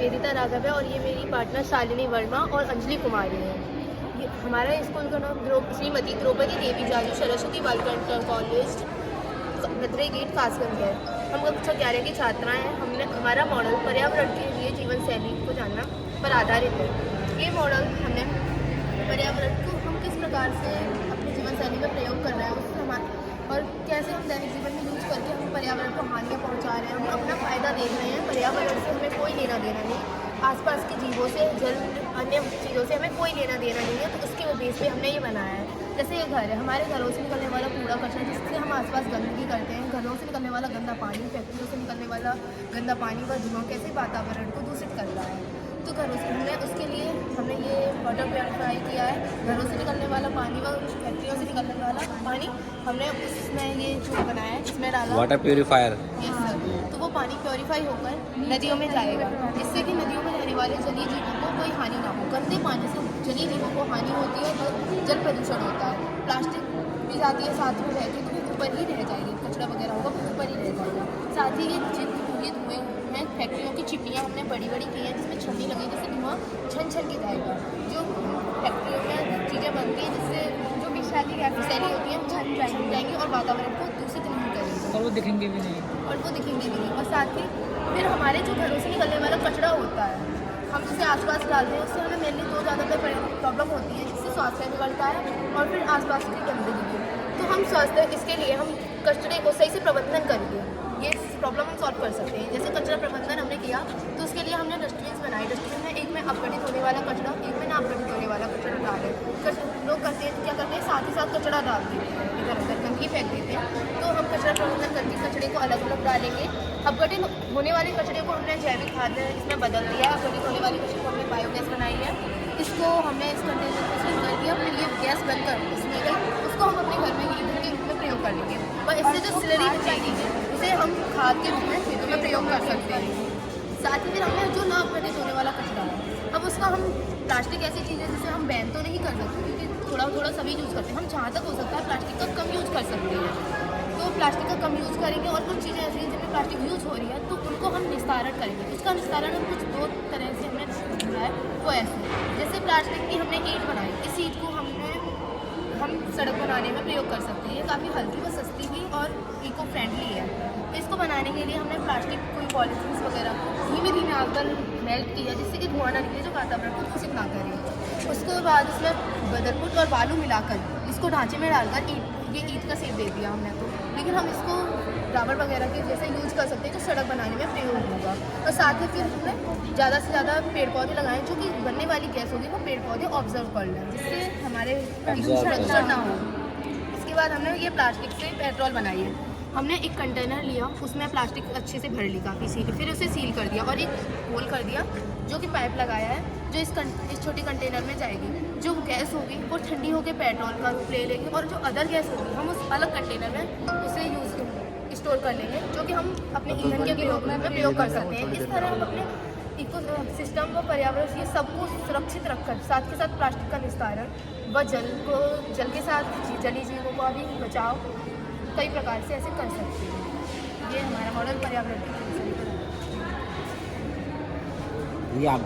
वेदिता राघव है और ये मेरी पार्टनर शालिनी वर्मा और अंजलि कुमारी है। हमारा स्कूल का नाम श्रीमती द्रौपदी देवी जाजू सरस्वती बालिका इंटर कॉलेज भद्रे गेट कासगंज है। हम कक्षा 11 की छात्राएं हैं। हमारा मॉडल पर्यावरण के लिए जीवन शैली को जानना पर आधारित है। ये मॉडल हमने पर्यावरण को हम किस प्रकार से अपने जीवन शैली में प्रयोग कर रहे हैं उससे और कैसे हम दैनिक जीवन में यूज करके हम पर्यावरण को हानियाँ पहुँचा रहे हैं। हम अपना फ़ायदा देख रहे हैं। पर्यावरण से हमें कोई लेना देना नहीं, आसपास के जीवों से, जल, अन्य चीज़ों से हमें कोई लेना देना नहीं है। तो उसके बेस पे हमने ये बनाया है। जैसे ये घर है, हमारे घरों से निकलने वाला कूड़ा कचरा जिससे हम आसपास गंदगी करते हैं, घरों से निकलने वाला गंदा पानी, फैक्ट्रियों से निकलने वाला गंदा पानी व धुआं कैसे वातावरण को दूषित कर रहा है। तो घरों से हमने उसके लिए हमने ये वाटर प्योरीफाई किया है। घरों से निकलने वाला पानी व फैक्ट्रियों से निकलने वाला पानी हमने उसमें ये जो बनाया है इसमें डाला वाटर प्योरीफायर। Yes sir. तो वो पानी प्योरीफाई होकर नदियों में जाएगा, जिससे कि नदियों में रहने वाले जलीय जीवों को कोई हानि ना हो। गंदे पानी से जलीय जीवों को हानि होती है और जल प्रदूषण होता है। प्लास्टिक भी जाती है साथ में रहती है तो वो ऊपर ही रह जाएगी, कचरा वगैरह होगा वो ऊपर ही रह जाएगा। साथ ही ये धुएँ में फैक्ट्रियों की चिपड़ियाँ हमने बड़ी बड़ी की हैं जिसमें छन्नी लगी जिससे धुआं छन छन के जाएगा। जो फैक्ट्रियों में चीज़ें बनती हैं जिससे जो विषैली होती है छन जाएंगी और वातावरण को दूषित नहीं करेंगे और वो दिखेंगे भी नहीं। और साथ ही फिर हमारे जो घरों से निकलने वाला कचरा होता है हम जिसे आसपास डालते हैं उससे हमें मेनली दो ज़्यादा प्रॉब्लम होती है, जिससे स्वास्थ्य बिगड़ता है और फिर आसपास की गंदगी भी। तो हम स्वास्थ्य इसके लिए हम कचरे को सही से प्रबंधन करेंगे, ये प्रॉब्लम हम सॉल्व कर सकते हैं। जैसे कचरा प्रबंधन हमने किया तो उसके लिए हमने डस्टबिन बनाए। डस्टबिन में एक में अपघटित होने वाला कचरा, एक में ना अपघटित होने वाला कचरा डाले। लोग करते हैं तो क्या करते हैं साथ ही साथ कचरा डाल देते हैं, इधर उधर गंदगी फेंक देते हैं। तो हम कचरा प्रबंधन करके कचरे को अलग अलग डालेंगे। अपघटित होने वाले कचरे को हमने जैविक खाद इसमें बदल दिया। अपघटित होने वाले कचरे को हमने बायोगैस बनाई है। इसको हमने इस कंटेनर को सील कर दिया, फिर ये गैस बनकर इसमें गई, उसको हम अपने घर में ईंधन के रूप में प्रयोग कर लेंगे। और इससे जो स्लरी बचेगी उसे हम खाद के रूप में खेतों में प्रयोग कर सकते हैं। साथ ही फिर हमने जो ना अपघटित होने वाला कचरा है अब उसका हम प्लास्टिक ऐसी चीज़ है जिसे हम बैन तो नहीं कर सकते क्योंकि थोड़ा थोड़ा सभी यूज़ करते हैं। हम जहाँ तक हो सकता है प्लास्टिक का कम यूज़ कर सकते हैं। तो प्लास्टिक का कम यूज़ करेंगे और कुछ चीज़ें ऐसी हैं जिनमें प्लास्टिक यूज़ हो रही है तो उनको हम निस्तारण करेंगे। उसका निस्तारण हम कुछ दो तरह से हमने किया है। वो ऐसे जैसे प्लास्टिक की हमने ईंट बनाई, इस ईंट को हम सड़क बनाने में प्रयोग कर सकते हैं। ये काफ़ी हल्की व सस्ती भी और इको फ्रेंडली है। तो इसको बनाने के लिए हमने प्लास्टिक कोई पॉलीथीन्स वगैरह धीमे धीमे आकर मेल्ट किया जिससे कि धुआं ना निकले जो वातावरण को दूषित ना करे। उसके बाद इसमें बदरपुट और बालू मिलाकर इसको ढांचे में डालकर ये ईंट का शेप दे दिया हमने। तो लेकिन हम इसको रबर वगैरह के जैसे यूज़ कर सकते हैं जो सड़क बनाने में प्रयोग होगा। और साथ ही फिर हमने ज़्यादा से ज़्यादा पेड़ पौधे लगाएं जो कि बनने वाली गैस होगी वो पेड़ पौधे ऑब्जर्व कर लें जिससे हमारे प्रदूषण ना हो। इसके बाद हमने ये प्लास्टिक से पेट्रोल बनाई है। हमने एक कंटेनर लिया, उसमें प्लास्टिक अच्छे से भर ली काफ़ी सील, फिर उसे सील कर दिया और एक होल कर दिया जो कि पाइप लगाया है जो इस छोटे कंटेनर में जाएगी। जो गैस होगी वो ठंडी होकर पेट्रोल का रूप ले लेगी और जो अदर गैस होगी हम उस अलग कंटेनर में उसे स्टोर कर लेंगे जो कि हम अपने ईंधन के प्रयोग कर सकते हैं। इस तरह हम अपने इको सिस्टम व पर्यावरण ये सबको सुरक्षित रखकर साथ के साथ प्लास्टिक का निस्तारण व जल के साथ जलीय जीवों का भी बचाव कई प्रकार से ऐसे कर सकते हैं। ये हमारा मॉडल पर्यावरण की ये आप